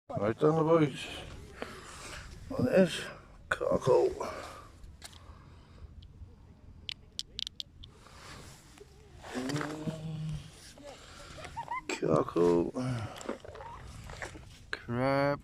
Right on the beach. On this cockle. Cockle. Crab.